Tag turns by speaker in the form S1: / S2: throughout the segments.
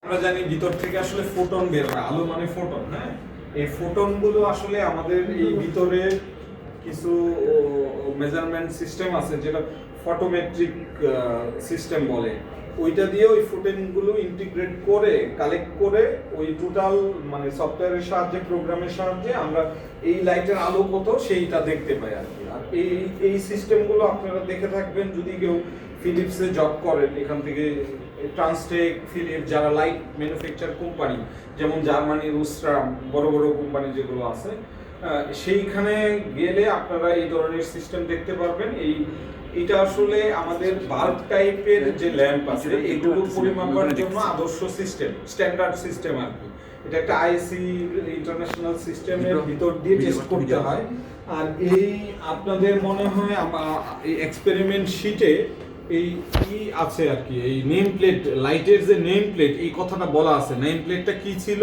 S1: আমরা জানি ভিতর থেকে আসলে ফোটন বের হয়, আলো মানে ফোটন। হ্যাঁ, এই ফোটনগুলো আসলে আমাদের এই ভিতরে কিছু মেজারমেন্ট সিস্টেম আছে যেটা ফটোমেট্রিক সিস্টেম বলে, ওইটা দিয়ে ওই ফোটনগুলো ইন্টিগ্রেট করে কালেক্ট করে ওই টোটাল মানে সফটওয়্যারের সাহায্যে প্রোগ্রামের সাহায্যে আমরা এই লাইটের আলো কত সেইটা দেখতে পাই আর কি। আর এই সিস্টেমগুলো আপনারা দেখে থাকবেন যদি কেউ ফিলিপসে জব করেন, এখান থেকে ট্রান্সটেক, ফিলিপ যারা লাইট ম্যানুফ্যাকচার কোম্পানি যেমন জার্মানি, রুস্ট্রাম বড় বড় কোম্পানি যেগুলো আছে, সেইখানে গেলে আপনারা এই ধরনের সিস্টেম দেখতে পারবেন। এটা আসলে আমাদের বাল্ব টাইপের যে ল্যাম্প আছে এগুলো পরিমাপের জন্য আদর্শ সিস্টেম, স্ট্যান্ডার্ড সিস্টেম আর কি। এটা একটা আইসি ইন্টারন্যাশনাল সিস্টেমের ভিতর দিয়ে টেস্ট করতে হয়। আর এই আপনাদের মনে হয় এই এক্সপেরিমেন্ট শিটে এই কি আছে আর কি, এই নেম প্লেট, লাইটের যে নেম প্লেট এই কথাটা বলা আছে, নেম প্লেটটা কি ছিল,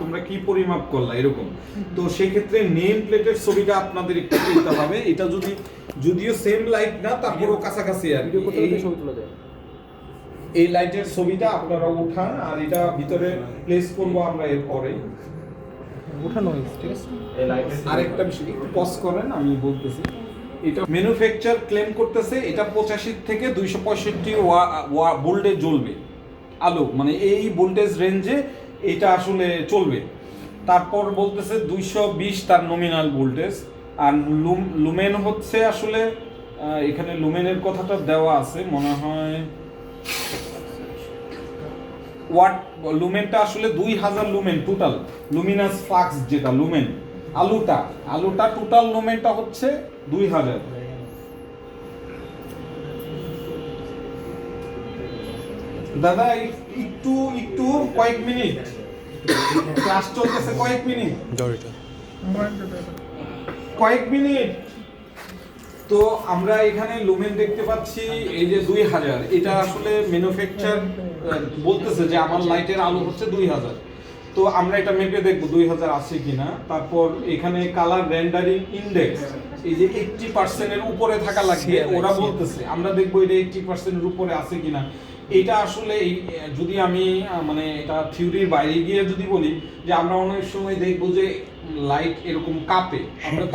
S1: তোমরা কি পরিমাপ করলা এরকম। তো সেই ক্ষেত্রে নেম প্লেটের ছবিটা আপনাদের একটু তুলতে হবে। এটা যদিও সেম লাইট না, তারপরও কাছাকাছি আর কি। এই লাইটের ছবিটা আপনারা উঠান আর এটা ভিতরে প্লেস করব আমরা এরপরে।
S2: উঠানো হয়েছে, ঠিক আছে।
S1: আরেকটা বিষয় একটু পজ করেন, আমি বলতেছি। এটা ম্যানুফ্যাকচার ক্লেম করতেছে এটা 85 থেকে 265 ভোল্টে জ্বলবে আলো, মানে এই ভোল্টেজ রেঞ্জে এটা আসলে চলবে। তারপর বলতেছে 220 তার নমিনাল ভোল্টেজ। আর লুমেন হচ্ছে আসলে এখানে লুমেনের কথাটা দেওয়া আছে মনে হয়, ওয়াট লুমেনটা আসলে 2000 লুমেন টোটাল, লুমিনাস ফ্লাক্স যেটা লুমেন, আলুটা টোটাল লুমেনটা হচ্ছে 2000। দাদা একটু কয়েক মিনিট ক্লাস চলতেছে, কয়েক মিনিট। তো আমরা এখানে লুমেন দেখতে পাচ্ছি এই যে 2000, এটা আসলে ম্যানুফ্যাকচার বলতেছে যে আমার লাইটের আলো হচ্ছে 2000। তো আমরা এটা মেপে দেখবো 2000 আছে কিনা। তারপর এখানে কালার রেন্ডারিং ইন্ডেক্স এই যে 80% এর উপরে থাকা লাগবে ওরা বলতেছে, আমরা দেখবো এটা 80% এর উপরে আছে কিনা। এটা আসলে যদি আমি মানে এটা থিওরির বাইরে গিয়ে যদি বলি যে আমরা অনেক সময় দেখবো যে লাইট এরকম কাঁপে, আমরা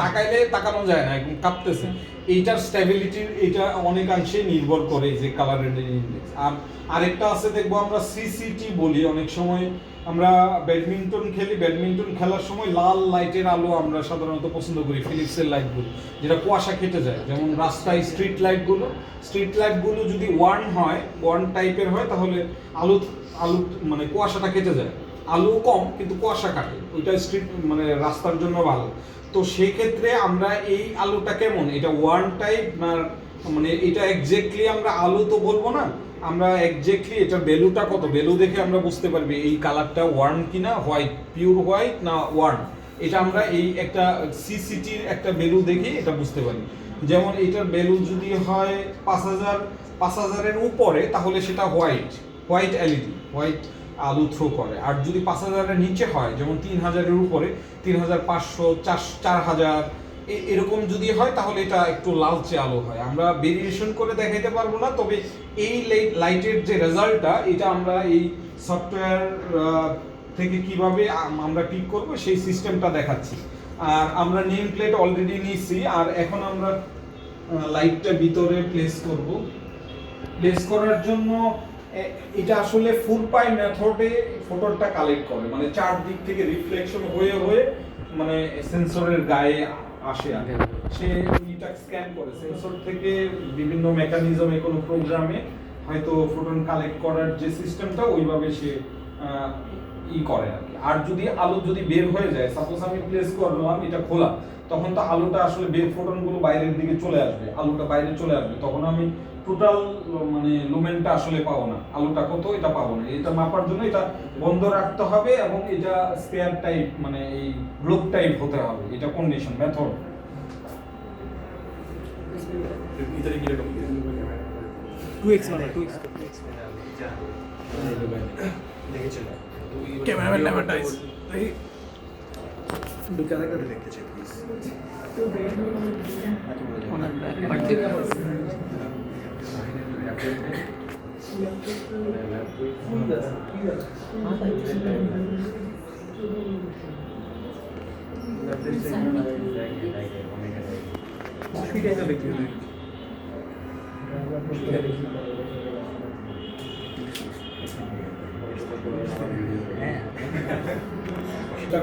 S1: তাকানো যায় না, এরকম কাঁপতেছে। এইটার স্টেবিলিটির এটা অনেকাংশে নির্ভর করে যে কালার রেন্ডারিং ইন্ডেক্স। আর আরেকটা আছে দেখবো আমরা সিসিটি বলি, অনেক সময় আমরা ব্যাডমিন্টন খেলার সময় লাল লাইটের আলো আমরা সাধারণত পছন্দ করি, ফিলিপসের লাইটগুলো যেটা কুয়াশা কেটে যায়। যেমন রাস্তায় স্ট্রিট লাইটগুলো যদি ওয়ার্ন টাইপের হয় তাহলে আলো মানে কুয়াশাটা কেটে যায়, আলো কম কিন্তু কুয়াশা কাটে, ওইটা স্ট্রিট মানে রাস্তার জন্য ভালো। তো সেই ক্ষেত্রে আমরা এই আলোটা কেমন, এটা ওয়ার্ন টাইপ না, মানে এটা এক্স্যাক্টলি আমরা আলো তো বলবো না, আমরা এক্স্যাক্টলি এটা ভ্যালুটা কত, ভ্যালু দেখে আমরা বুঝতে পারবি এই কালারটা ওয়ার্ন কিনা, হোয়াইট পিওর হোয়াইট না ওয়ার্ন। এটা আমরা এই একটা সিসিটির একটা ভ্যালু দেখে এটা বুঝতে পারি। যেমন এটার ভ্যালু যদি হয় 5000 এর উপরে তাহলে সেটা হোয়াইট এলইডি, হোয়াইট আলো থ্রো করে। আর যদি 5000 এর নিচে হয়, যেমন 3000 এর উপরে 3500 4000 এরকম যদি হয় তাহলে এটা একটু লালচে আলো হয়। আমরা ভেরিয়েশন করে দেখাইতে পারবো না, তবে এই লাইটের যে রেজাল্টটা এটা আমরা এই সফটওয়্যার থেকে কিভাবে আমরা পিক করব সেই সিস্টেমটা দেখাচ্ছি। আর আমরা নেম প্লেট অলরেডি নিয়েছি, আর এখন আমরা লাইটটা ভিতরে প্লেস করার জন্য এটা আসলে ফুল পাই মেথডে ফটোটা কালেক্ট করে, মানে চারদিক থেকে রিফ্লেকশন হয়ে মানে সেন্সরের গায়ে আসে, সে এটা স্ক্যান করে সেন্সর থেকে বিভিন্ন মেকানিজমে কোনো প্রোগ্রামে হয়তো ফোটন কালেক্ট করার যে সিস্টেমটা ওইভাবে সে করে আর কি। আর যদি আলো যদি বের হয়ে যায়, সাপোজ আমি প্লেস করলাম এটা খোলা, তখন তো আলোটা আসলে ফোটনগুলো বাইরের দিকে চলে আসবে, আলোটা বাইরে চলে আসবে, তখন আমি টোটাল মানে লুমেনটা আসলে পাবো না, আলোটা কত এটা পাবো না। এটা মাপার জন্য এটা বন্ধ রাখতে হবে এবং এটা স্পেয়ার টাইপ মানে এই ব্লক টাইপ হতে হবে, এটা কন্ডিশন মেথড।
S2: ইতারে কি রকম 2x মানে 2x দেখেছিল ক্যামেরাম্যান ল্যামাটাইজ এই দুই ক্যারেক্টার দেখতে চাই প্লিজ। অনেক বাড়তি
S1: এটা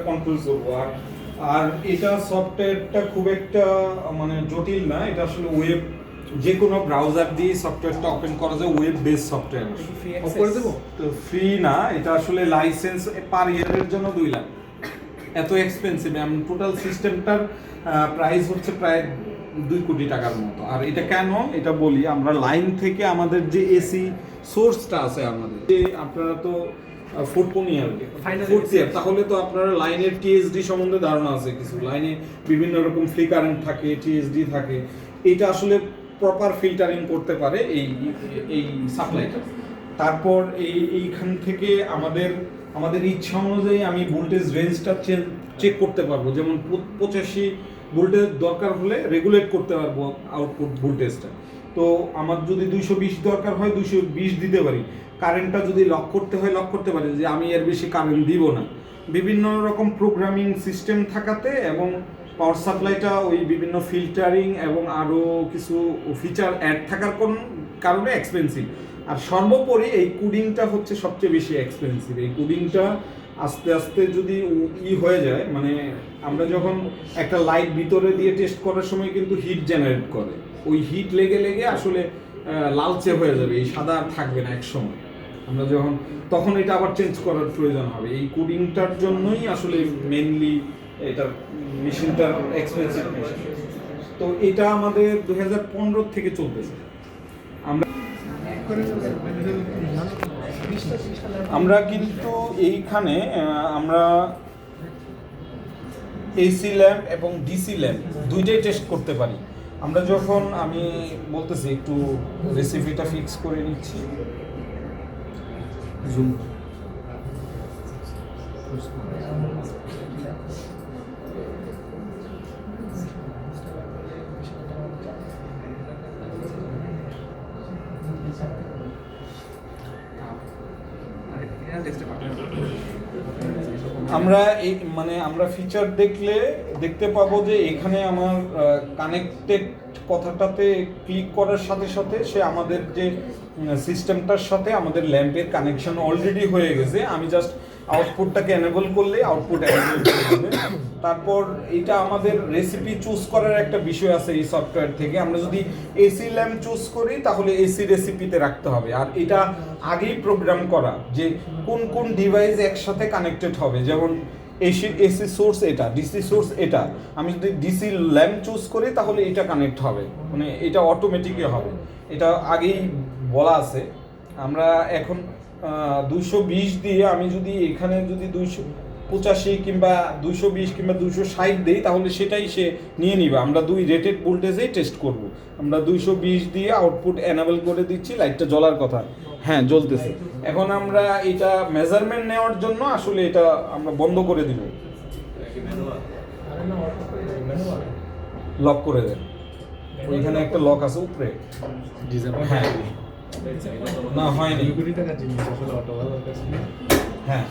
S1: কন্ট্রোল করবো। আর এটা সফটওয়্যারটা খুব একটা মানে জটিল না, এটা আসলে ওয়েব যে কোনো ব্রাউজার দিয়ে সফটওয়্যারটা ওপেন করা যায়, ওয়েব বেস সফটওয়্যার।
S2: অফ করে দেবো?
S1: তো ফ্রি না, এটা আসলে লাইসেন্স পার ইয়ারের জন্য 2 লাখ, এত এক্সপেন্সিভ। টোটাল সিস্টেমটার প্রাইস হচ্ছে প্রায় 2 কোটি টাকার মতো। আর এটা কেন এটা বলি, আমরা লাইন থেকে আমাদের যে এসি সোর্সটা আছে আমাদের, যে আপনারা তো ফোর্থ ইয়ার, তাহলে তো আপনারা লাইনের টিএসডি সম্বন্ধে ধারণা আছে কিছু। লাইনে বিভিন্ন রকম ফ্রি কারেন্ট থাকে, টিএসডি থাকে, এটা আসলে প্রপার ফিল্টারিং করতে পারে এই সাপ্লাইটা। তারপর এইখান থেকে আমাদের ইচ্ছা অনুযায়ী আমি ভোল্টেজ রেঞ্জটা চেক করতে পারবো। যেমন 85 ভোল্টেজ দরকার হলে রেগুলেট করতে পারবো আউটপুট ভোল্টেজটা। তো আমার যদি 220 দরকার হয় 220 দিতে পারি। কারেন্টটা যদি লক করতে হয় লক করতে পারি, যে আমি এর বেশি কারেন্ট দিব না। বিভিন্ন রকম প্রোগ্রামিং সিস্টেম থাকাতে এবং পাওয়ার সাপ্লাইটা ওই বিভিন্ন ফিল্টারিং এবং আরও কিছু ফিচার অ্যাড থাকার কারণে এক্সপেন্সিভ। আর সর্বোপরি এই কুলিংটা হচ্ছে সবচেয়ে বেশি এক্সপেন্সিভ। এই কুলিংটা আস্তে আস্তে যদি হয়ে যায়, মানে আমরা যখন একটা লাইট ভিতরে দিয়ে টেস্ট করার সময় কিন্তু হিট জেনারেট করে, ওই হিট লেগে লেগে আসলে লালচে হয়ে যাবে, এই সাদা আর থাকবে না এক সময়। আমরা তখন এটা আবার চেঞ্জ করার প্রয়োজন হবে। এই কুলিংটার জন্যই আসলে মেনলি এটার মেশিনটার এক্সপেন্সিভ। তো এটা আমাদের 2015 থেকে চলতেছে। আমরা কিন্তু এইখানে আমরা এসি ল্যাম্প এবং ডিসি ল্যাম্প দুইটাই টেস্ট করতে পারি। আমরা যখন আমি বলতেছি একটু রেসিপিটা ফিক্স করে নিচ্ছি। জুম আমরা আমরা ফিচার দেখতে পাবো যে এখানে আমার কানেক্টেড কথাটাতে ক্লিক করার সাথে সাথে সে আমাদের যে সিস্টেমটার সাথে আমাদের ল্যাম্পের কানেকশন অলরেডি হয়ে গেছে। আমি জাস্ট আউটপুটটাকে এনেবল করলে আউটপুট এনেবল করে দেবে। তারপর এটা আমাদের রেসিপি চুজ করার একটা বিষয় আছে এই সফটওয়্যার থেকে। আমরা যদি এসি ল্যাম্প চুজ করি তাহলে এসি রেসিপিতে রাখতে হবে। আর এটা আগেই প্রোগ্রাম করা যে কোন কোন ডিভাইস একসাথে কানেক্টেড হবে। যেমন এসি সোর্স এটা, ডিসি সোর্স এটা। আমি যদি ডিসি ল্যাম্প চুজ করি তাহলে এটা কানেক্ট হবে, মানে এটা অটোমেটিকই হবে, এটা আগেই বলা আছে। আমরা এখন 220 দিয়ে আমি যদি এখানে যদি 285 কিংবা 220 কিংবা 260 দিই তাহলে সেটাই সে নিয়ে নিবে। আমরা দুই রেটেড ভোল্টেজেই টেস্ট করব। আমরা 220 দিয়ে আউটপুট এনেবল করে দিচ্ছি, লাইটটা জ্বলার কথা, হ্যাঁ জ্বলতেছে। এখন আমরা এটা মেজারমেন্ট নেওয়ার জন্য আসলে এটা আমরা বন্ধ করে দিব, লক করে দেন। ওইখানে একটা লক আছে উপরে, হ্যাঁ না হয়নি, হ্যাঁ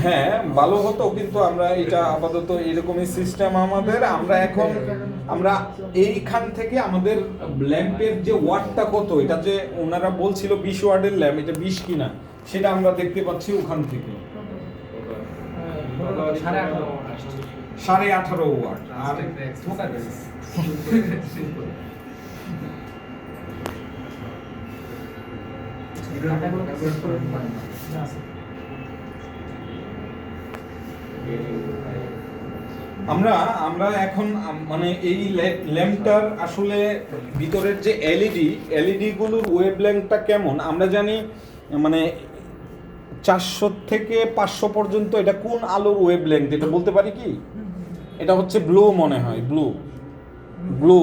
S1: হ্যাঁ ভালো হতো, কিন্তু আমরা এটা আপাতত এরকমই সিস্টেম আমাদের। আমরা এইখান থেকে আমাদের ল্যাম্পের যে ওয়াটটা কত, এটা যে ওনারা বলছিল 20 ওয়াটের ল্যাম্প, এটা 20 কিনা সেটা আমরা দেখতে পাচ্ছি ওখান থেকে 18.5 ওয়াট। আর আমরা এখন মানে এই ল্যাম্পটার আসলে ভিতরের যে এলইডি গুলোর ওয়েভলেংথটা কেমন আমরা জানি, মানে 400 থেকে 500 পর্যন্ত এটা কোন আলোর ওয়েভলেংথ এটা বলতে পারি কি? এটা হচ্ছে ব্লু, মনে হয় ব্লু।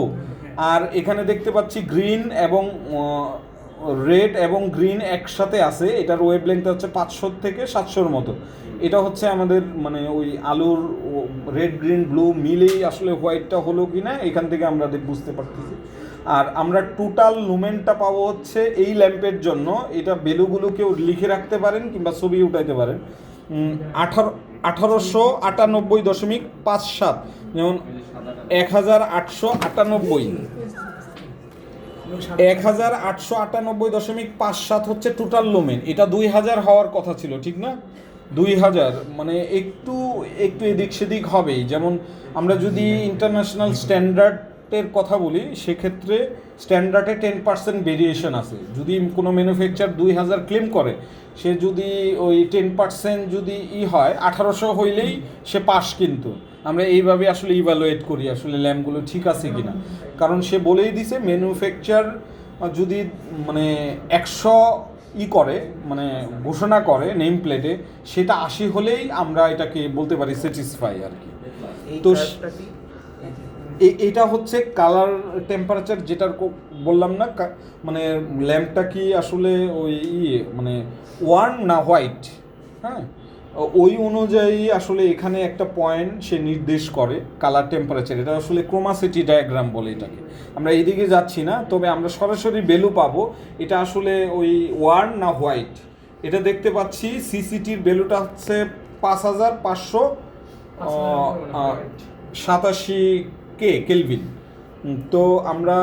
S1: আর এখানে দেখতে পাচ্ছি গ্রিন এবং রেড এবং গ্রিন একসাথে আছে, এটার ওয়েভলেংথ হচ্ছে 500 থেকে 700-র মতো। এটা হচ্ছে আমাদের মানে ওই আলুর রেড গ্রিন ব্লু মিলেই আসলে হোয়াইটটা হলো কিনা এখান থেকে আমরা বুঝতে পারতেছি। আর আমরা টোটাল লুমেনটা পাবো হচ্ছে এই ল্যাম্পের জন্য, এটা ভ্যালুগুলো কেউ লিখে রাখতে পারেন কিংবা ছবি উঠাইতে পারেন, 1898.57, যেমন 1898, 1898.57 হচ্ছে টোটাল লুমেন। এটা 2000 হওয়ার কথা ছিল, ঠিক না? 2000 মানে একটু একটু এদিক সেদিক হবেই। যেমন আমরা যদি ইন্টারন্যাশনাল স্ট্যান্ডার্ডের কথা বলি, সেক্ষেত্রে স্ট্যান্ডার্ডে 10% ভেরিয়েশন আছে। যদি কোনো ম্যানুফ্যাকচার 2000 ক্লেম করে, সে যদি ওই 10% যদি হয় 1800 হইলেই সে পাস। কিন্তু আমরা এইভাবে আসলে ইভ্যালুয়েট করি আসলে ল্যাম্পগুলো ঠিক আছে কিনা, কারণ সে বলেই দিছে ম্যানুফ্যাকচার যদি মানে 100 করে মানে ঘোষণা করে নেম প্লেটে, সেটা 80 হলেই আমরা এটাকে বলতে পারি স্যাটিসফাই আর কি। তো এটা হচ্ছে কালার টেম্পারেচার, যেটার বললাম না, মানে ল্যাম্পটা কি আসলে ওই মানে ওয়ার্ম না হোয়াইট, হ্যাঁ, ওই অনুযায়ী আসলে এখানে একটা পয়েন্ট সে নির্দেশ করে কালার টেম্পারেচার। এটা আসলে ক্রোমাসিটি ডায়াগ্রাম বলে এটাকে। আমরা এইদিকে যাচ্ছি না, তবে আমরা সরাসরি ভ্যালু পাবো এটা আসলে ওই ওয়ার্ম না হোয়াইট। এটা দেখতে পাচ্ছি সিসিটির ভ্যালুটা হচ্ছে 5587 কেলভিন। তো আমরা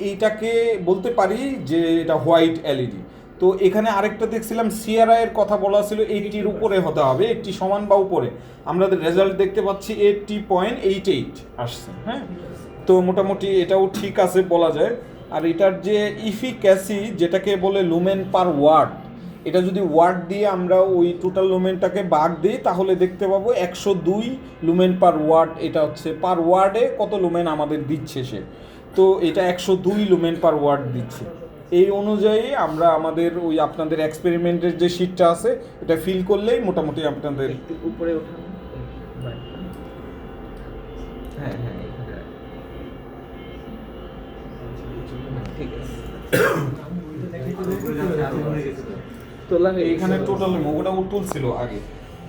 S1: এইটাকে বলতে পারি যে এটা হোয়াইট এলইডি। তো এখানে আরেকটা দেখছিলাম সিআরআই এর কথা বলা ছিল 80-র উপরে হতে হবে, 80 সমান বা উপরে। আমরা রেজাল্ট দেখতে পাচ্ছি 80.88 আসছে, হ্যাঁ। তো মোটামুটি এটাও ঠিক আছে বলা যায়। আর এটার যে ইফিক্যাসি, যেটাকে বলে লুমেন পার ওয়াট, এটা যদি ওয়াট দিয়ে আমরা ওই টোটাল লুমেনটাকে ভাগ দিই, তাহলে দেখতে পাবো 102 লুমেন পার ওয়াট। এটা হচ্ছে পার ওয়ার্ডে কত লুমেন আমাদের দিচ্ছে সে, তো এটা 102 লুমেন পার ওয়াট দিচ্ছে। এই অনুযায়ী আমরা আমাদের ওই আপনাদের এক্সপেরিমেন্টের যে শীটটা আছে, এটা ফিল করলেই মোটামুটি আপনাদের
S3: একটু উপরে ওঠান। হ্যাঁ হ্যাঁ, এখানে ঠিক আছে। তোলা হয়ে
S1: এইখানে টোটাল ওটা তুলছিল আগে।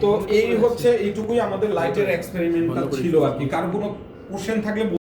S1: তো এই হচ্ছে এইটুকুই আমাদের লাইটের এক্সপেরিমেন্টটা ছিল আর কি। কার কোনো কোশ্চেন থাকলে